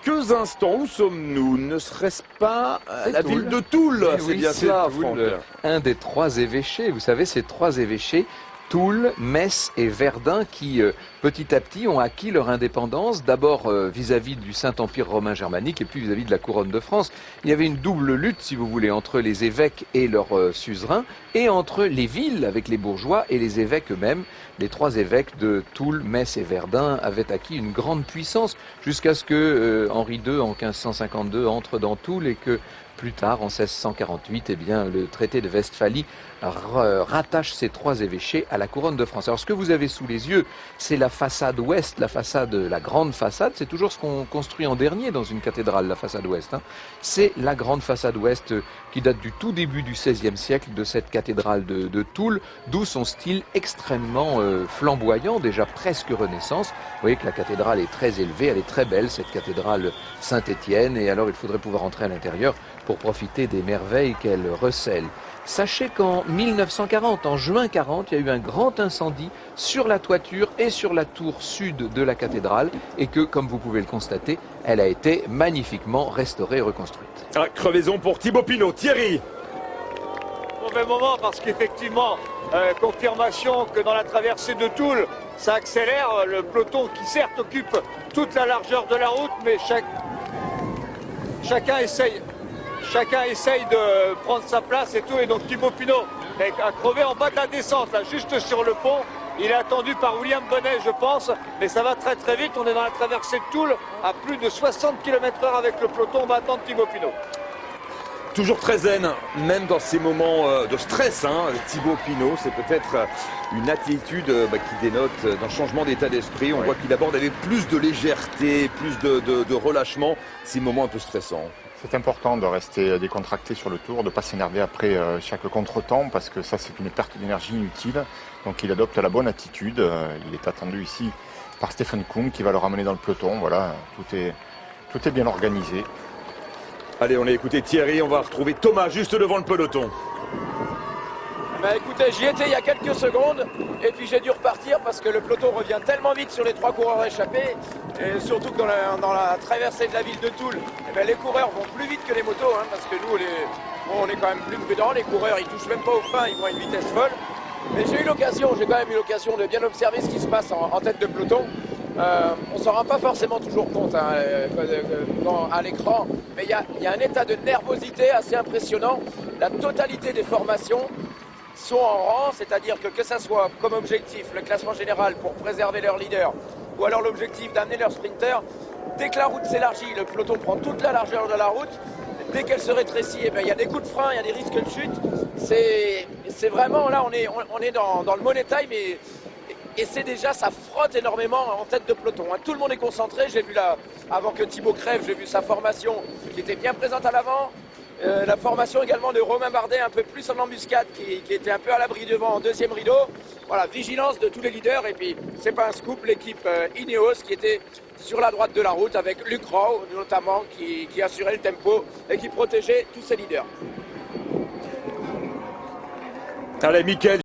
quelques instants. Où sommes-nous? Ne serait-ce pas la Toul. ville de Toul? Oui, C'est oui, bien c'est cela, Toul, Franck. un des trois évêchés. Vous savez, ces trois évêchés, Toul, Metz et Verdun, qui petit à petit ont acquis leur indépendance, d'abord vis-à-vis du Saint-Empire romain germanique et puis vis-à-vis de la couronne de France. Il y avait une double lutte, si vous voulez, entre les évêques et leurs suzerains, et entre les villes avec les bourgeois et les évêques eux-mêmes. Les trois évêques de Toul, Metz et Verdun avaient acquis une grande puissance jusqu'à ce que Henri II, en 1552, entre dans Toul et que plus tard, en 1648, eh bien, le traité de Westphalie rattache ces trois évêchés à la couronne de France. Alors ce que vous avez sous les yeux, c'est la façade ouest, la grande façade. C'est toujours ce qu'on construit en dernier dans une cathédrale, la façade ouest. C'est la grande façade ouest qui date du tout début du XVIe siècle de cette cathédrale de Toul, d'où son style extrêmement flamboyant, déjà presque Renaissance. Vous voyez que la cathédrale est très élevée, elle est très belle, cette cathédrale Saint-Étienne, et alors il faudrait pouvoir entrer à l'intérieur pour profiter des merveilles qu'elle recèle. Sachez qu'en 1940, en juin 40, il y a eu un grand incendie sur la toiture et sur la tour sud de la cathédrale et que, comme vous pouvez le constater, elle a été magnifiquement restaurée et reconstruite. Ah, crevaison pour Thibaut Pinot. Thierry. Mauvais moment parce qu'effectivement, confirmation que dans la traversée de Toul, ça accélère. Le peloton qui certes occupe toute la largeur de la route, mais chacun essaye de prendre sa place et tout. Et donc Thibaut Pinot a crevé en bas de la descente, là, juste sur le pont. Il est attendu par William Bonnet, je pense, mais ça va très très vite. On est dans la traversée de Toul à plus de 60 km/h avec le peloton. On va attendre Thibaut Pinot. Toujours très zen, même dans ces moments de stress. Thibaut Pinot, c'est peut-être une attitude qui dénote d'un changement d'état d'esprit. On voit qu'il aborde avec plus de légèreté, plus de relâchement ces moments un peu stressants. C'est important de rester décontracté sur le tour, de ne pas s'énerver après chaque contretemps, parce que ça, c'est une perte d'énergie inutile. Donc il adopte la bonne attitude. Il est attendu ici par Stephen Koum qui va le ramener dans le peloton. Voilà, tout est bien organisé. Allez, on a écouté Thierry, on va retrouver Thomas juste devant le peloton. Écoutez, j'y étais il y a quelques secondes et puis j'ai dû repartir parce que le peloton revient tellement vite sur les trois coureurs échappés et surtout que dans la traversée de la ville de Toul, les coureurs vont plus vite que les motos parce que nous on est quand même plus prudents, les coureurs ils touchent même pas au frein, ils vont à une vitesse folle. Mais j'ai quand même eu l'occasion de bien observer ce qui se passe en tête de peloton. On s'en rend pas forcément toujours compte à l'écran, mais il y a un état de nervosité assez impressionnant. La totalité des formations sont en rang, c'est-à-dire que ça soit comme objectif le classement général pour préserver leur leader ou alors l'objectif d'amener leur sprinter. Dès que la route s'élargit, le peloton prend toute la largeur de la route. Dès qu'elle se rétrécit, il y a des coups de frein, il y a des risques de chute. C'est vraiment, là on est dans le money time et c'est déjà, ça frotte énormément en tête de peloton. Tout le monde est concentré, j'ai vu avant que Thibaut crève, j'ai vu sa formation qui était bien présente à l'avant. La formation également de Romain Bardet, un peu plus en embuscade, qui était un peu à l'abri devant en deuxième rideau. Voilà, vigilance de tous les leaders. Et puis, c'est pas un scoop, l'équipe Ineos qui était sur la droite de la route avec Luc Rowe notamment, qui assurait le tempo et qui protégeait tous ses leaders. Allez, Mickaël.